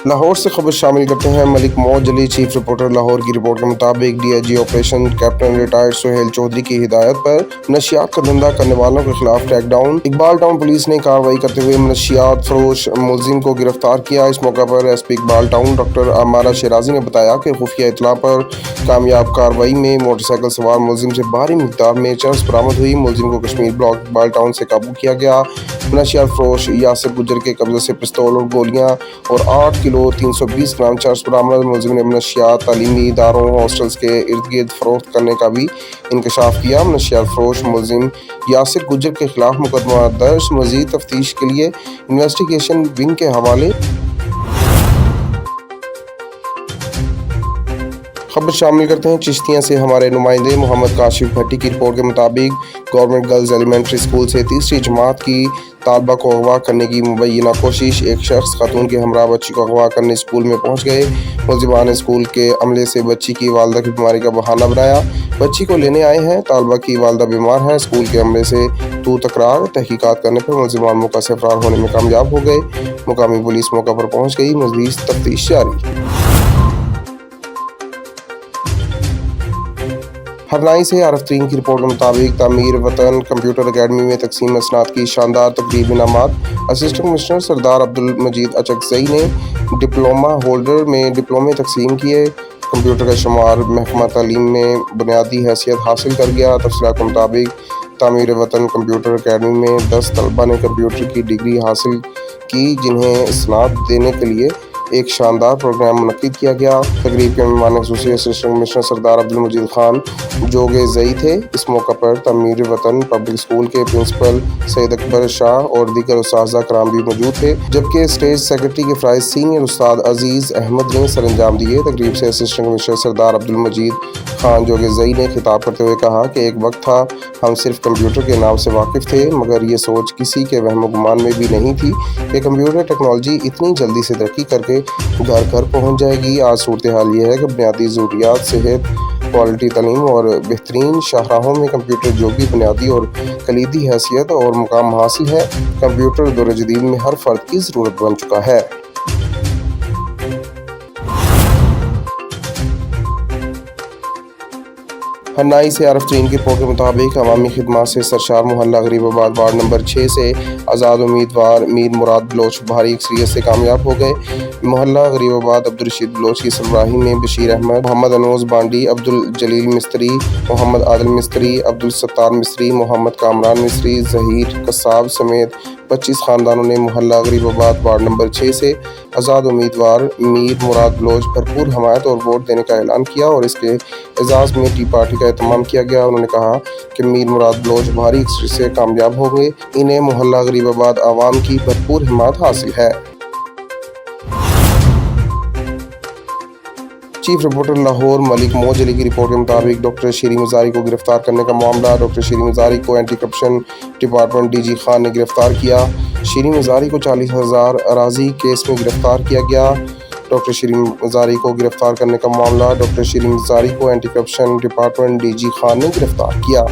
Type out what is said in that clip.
لاہور سے خبر شامل کرتے ہیں۔ ملک موعود جلی چیف رپورٹر لاہور کی رپورٹ کے مطابق D I G operation captain retired Sohail Chaudhry کی ہدایت پر منشیات کا دھندہ کرنے والوں کے خلاف track down. Iqbal town police نے کارروائی کرتے ہوئے منشیات فروش ملزم کو گرفتار کیا۔ اس موقع پر S P Iqbal town doctor Ammara Shirazi نے بتایا کہ خفیہ اطلاع پر کامیاب کارروائی میں موٹر سائیکل سوار ملزم سے بھاری مقدار میں چرس برآمد ہوئی۔ ملزم کو کشمیر بلاک اقبال ٹاؤن سے قابو کیا گیا۔ منشیات فروش یاسر گجر کے قبضے سے پستول اور گولیاں اور 8 کلو 320 گرام چرس برآمد۔ ملزم نے منشیات تعلیمی اداروں ہاسٹلز کے ارد گرد فروخت کرنے کا بھی انکشاف کیا۔ منشیات فروش ملزم یاسر گجر کے خلاف مقدمہ درج، مزید تفتیش کے لیے انویسٹیگیشن ونگ کے حوالے۔ خبر شامل کرتے ہیں چشتیاں سے ہمارے نمائندے محمد کاشف بھٹی کی رپورٹ کے مطابق گورنمنٹ گرلز ایلیمنٹری اسکول سے تیسری جماعت کی طالبہ کو اغوا کرنے کی مبینہ کوشش۔ ایک شخص خاتون کے ہمراہ بچی کو اغوا کرنے اسکول میں پہنچ گئے۔ ملزمان اسکول کے عملے سے بچی کی والدہ کی بیماری کا بہانہ بنایا۔ بچی کو لینے آئے ہیں، طالبہ کی والدہ بیمار ہے۔ اسکول کے عملے سے تو تکرار، تحقیقات کرنے پر ملزمان موقع سے فرار ہونے میں کامیاب ہو گئے۔ مقامی پولیس موقع پر پہنچ گئی، مزید تفتیش جاری۔ ہرنائی سے عارف ترین کی رپورٹ کے مطابق تعمیر وطن کمپیوٹر اکیڈمی میں تقسیم اسناد کی شاندار تقریب انعامات۔ اسسٹنٹ کمشنر سردار عبدالمجید اچکزئی نے ڈپلومہ ہولڈر میں ڈپلومے تقسیم کیے۔ کمپیوٹر کا شمار محکمہ تعلیم میں بنیادی حیثیت حاصل کر گیا۔ تفصیلات کے مطابق تعمیر وطن کمپیوٹر اکیڈمی میں 10 طلبہ نے کمپیوٹر کی ڈگری حاصل کی، جنہیں اسناد دینے کے لیے ایک شاندار پروگرام منعقد کیا گیا۔ تقریب کے مہمان خصوصی اسسٹنٹ کمشنر سردار عبدالمجید خان جوگزئی تھے۔ اس موقع پر تعمیر وطن پبلک اسکول کے پرنسپل سید اکبر شاہ اور دیگر اساتذہ کرام بھی موجود تھے، جبکہ اسٹیج سیکرٹری کے فرائض سینئر استاد عزیز احمد نے سر انجام دیے۔ تقریب سے اسسٹنٹ کمشنر سردار عبدالمجید خان جوگزئی نے خطاب کرتے ہوئے کہا کہ ایک وقت تھا ہم صرف کمپیوٹر کے نام سے واقف تھے، مگر یہ سوچ کسی کے وہم و گمان میں بھی نہیں تھی کہ کمپیوٹر ٹیکنالوجی اتنی جلدی سے ترقی کر کے گھر گھر پہنچ جائے گی۔ آج صورتحال یہ ہے کہ بنیادی ضروریات، صحت، کوالٹی تعلیم اور بہترین شاہراہوں میں کمپیوٹر جو بھی بنیادی اور کلیدی حیثیت اور مقام حاصل ہے، کمپیوٹر دور جدید میں ہر فرد کی ضرورت بن چکا ہے۔ ہرنائی سے عارف ترین کی رپورٹ کے مطابق عوامی خدمات سے سرشار محلہ غریب آباد وارڈ نمبر 6 سے آزاد امیدوار میر مراد بلوچ بھاری اکثریت سے کامیاب ہو گئے۔ محلہ غریب آباد عبدالرشید بلوچ کی سربراہی میں بشیر احمد، محمد انوس بانڈی، عبدالجلیل مستری، محمد عادل مستری، عبدالستار مستری، محمد کامران مستری، ظہیر قصاب سمیت 25 خاندانوں نے محلہ غریب آباد وارڈ نمبر 6 سے آزاد امیدوار میر مراد بلوچ بھرپور حمایت اور ووٹ دینے کا اعلان کیا اور اس کے اعزاز میں ٹی پارٹی کا اہتمام کیا گیا۔ انہوں نے کہا کہ میر مراد بلوچ بھاری اکثریت سے کامیاب ہوں گے، انہیں محلہ غریب آباد عوام کی بھرپور حمایت حاصل ہے۔ چیف رپورٹر لاہور ملک موعود جلی کی رپورٹ کے مطابق ڈاکٹر شیریں مزاری کو گرفتار کرنے کا معاملہ۔ ڈاکٹر شیریں مزاری کو anti corruption department D G Khan نے گرفتار کیا۔ شیریں مزاری کو 40,000 اراضی کیس میں گرفتار کیا گیا۔ ڈاکٹر شیریں مزاری کو گرفتار کرنے کا معاملہ۔ ڈاکٹر شیریں مزاری کو anti corruption department D G Khan نے گرفتار کیا۔